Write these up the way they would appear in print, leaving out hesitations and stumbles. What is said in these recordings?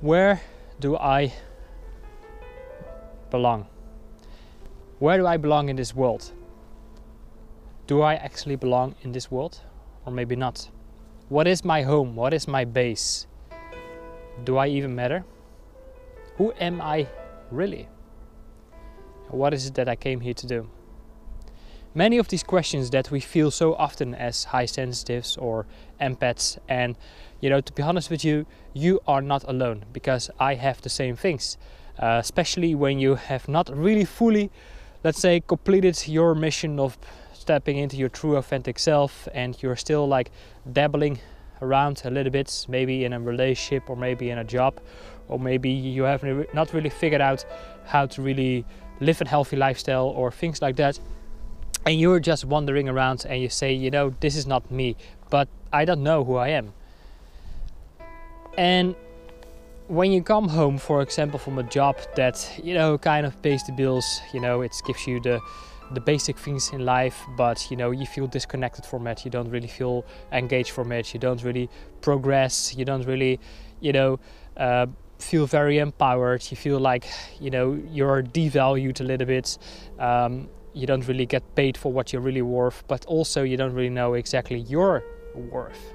Where do I belong? Where do I belong in this world? Do I actually belong in this world? Or maybe not? What is my home? What is my base? Do I even matter? Who am I really? What is it that I came here to do? Many of these questions that we feel so often as high sensitives or empaths, and to be honest with you, you are not alone, because I have the same things, especially when you have not really fully, let's say, completed your mission of stepping into your true authentic self, and you're still like dabbling around a little bit, maybe in a relationship or maybe in a job, or maybe you have not really figured out how to really live a healthy lifestyle or things like that. And you're just wandering around and you say, this is not me, but I don't know who I am. And when you come home, for example, from a job that, kind of pays the bills, it gives you the basic things in life, but, you feel disconnected from it. You don't really feel engaged from it. You don't really progress. You don't really, feel very empowered. You feel like, you're devalued a little bit. You don't really get paid for what you're really worth, but also you don't really know exactly your worth.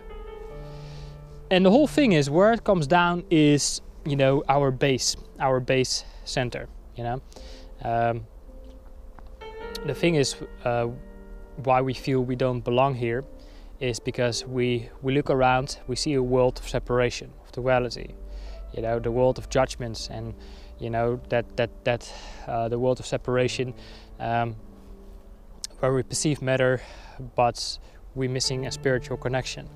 And the whole thing is, where it comes down is, our base center, The thing is, why we feel we don't belong here is because we look around, we see a world of separation, of duality, the world of judgments, and, the world of separation, where we perceive matter, but we're missing a spiritual connection.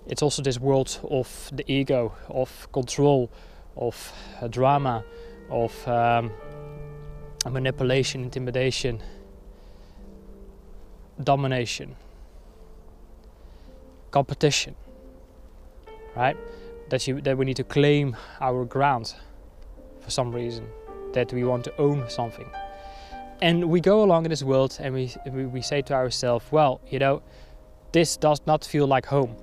It's also this world of the ego, of control, of drama, of manipulation, intimidation, domination, competition, right? That we need to claim our ground for some reason, that we want to own something. And we go along in this world and we say to ourselves, well, this does not feel like home.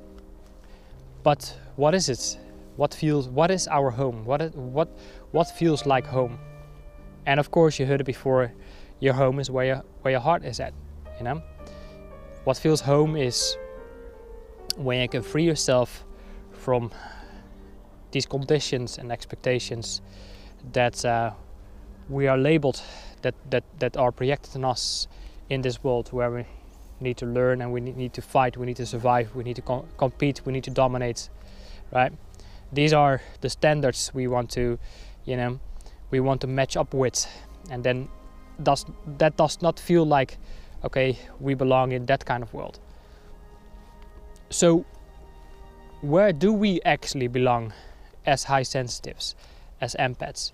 But what is it? What is our home? What feels like home? And of course, you heard it before, your home is where your heart is at, What feels home is when you can free yourself from these conditions and expectations that we are labeled, that are projected on us in this world, where we need to learn and we need to fight, we need to survive, we need to compete, we need to dominate, right? These are the standards we want to, match up with, and then that does not feel like, okay, we belong in that kind of world. So where do we actually belong as high sensitives, as empaths?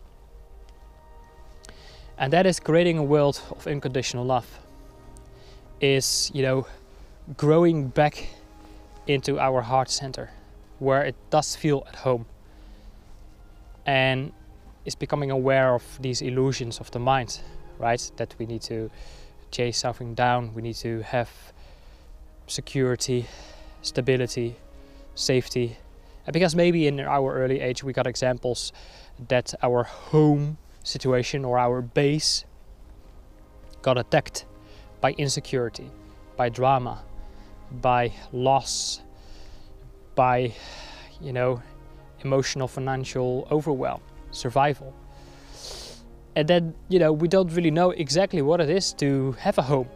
And that is creating a world of unconditional love. Is, growing back into our heart center, where it does feel at home. And is becoming aware of these illusions of the mind, right? That we need to chase something down, we need to have security, stability, safety. And because maybe in our early age we got examples that our home situation or our base got attacked by insecurity, by drama, by loss, by, emotional, financial overwhelm, survival. And then, we don't really know exactly what it is to have a home,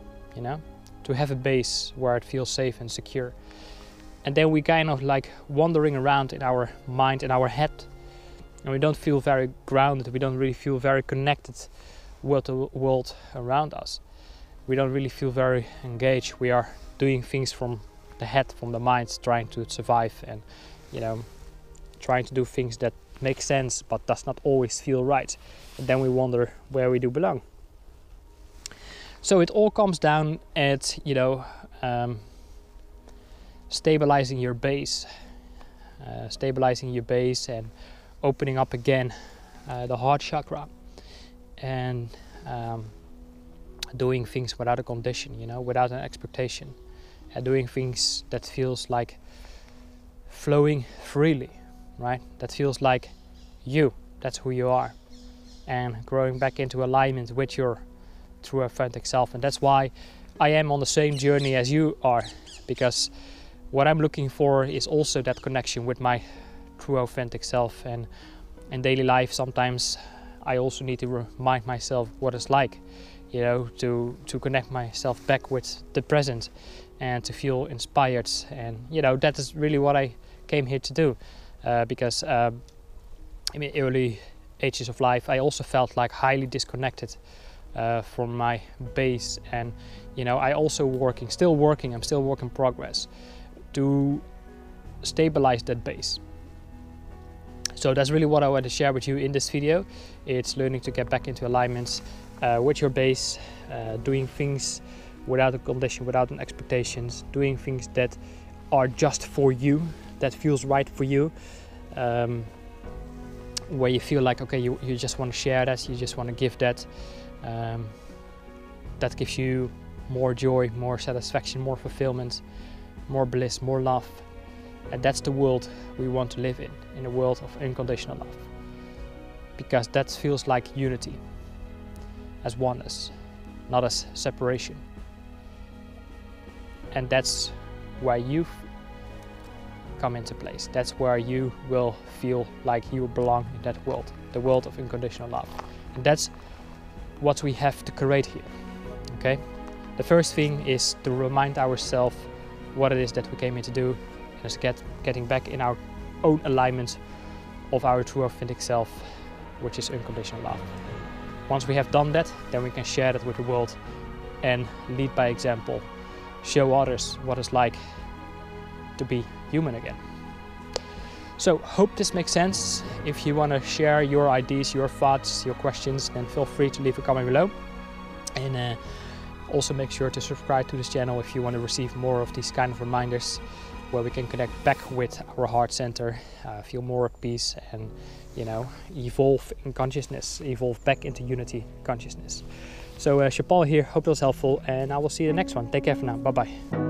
to have a base where it feels safe and secure. And then we kind of like wandering around in our mind, in our head, and we don't feel very grounded, we don't really feel very connected with the world around us. We don't really feel very engaged. We are doing things from the head, from the mind, trying to survive and, trying to do things that make sense but does not always feel right. And then we wonder where we do belong. So it all comes down at, stabilizing your base. And opening up again the heart chakra. And doing things without a condition, without an expectation, and doing things that feels like flowing freely, right? That feels like you, that's who you are. And growing back into alignment with your true authentic self. And that's why I am on the same journey as you are, because what I'm looking for is also that connection with my true authentic self. And in daily life, sometimes I also need to remind myself what it's like, you know, to connect myself back with the present and to feel inspired. And, you know, that is really what I came here to do, because in the early ages of life, I also felt like highly disconnected from my base. And, you know, I'm still work in progress to stabilize that base. So that's really what I want to share with you in this video. It's learning to get back into alignment with your base, doing things without a condition, without an expectations, doing things that are just for you, that feels right for you, where you feel like, okay, you just want to share that, you just want to give that. That gives you more joy, more satisfaction, more fulfillment, more bliss, more love. And that's the world we want to live in a world of unconditional love. Because that feels like unity, as oneness, not as separation. And that's where you come into place. That's where you will feel like you belong in that world, the world of unconditional love. And that's what we have to create here, okay? The first thing is to remind ourselves what it is that we came here to do, and is getting back in our own alignment of our true authentic self, which is unconditional love. Once we have done that, then we can share that with the world and lead by example, show others what it's like to be human again. So, hope this makes sense. If you want to share your ideas, your thoughts, your questions, then feel free to leave a comment below. And also make sure to subscribe to this channel if you want to receive more of these kind of reminders, where we can connect back with our heart center, feel more at peace, and, you know, evolve in consciousness, evolve back into unity consciousness. So Shapal here, hope it was helpful, and I will see you in the next one. Take care for now, bye bye.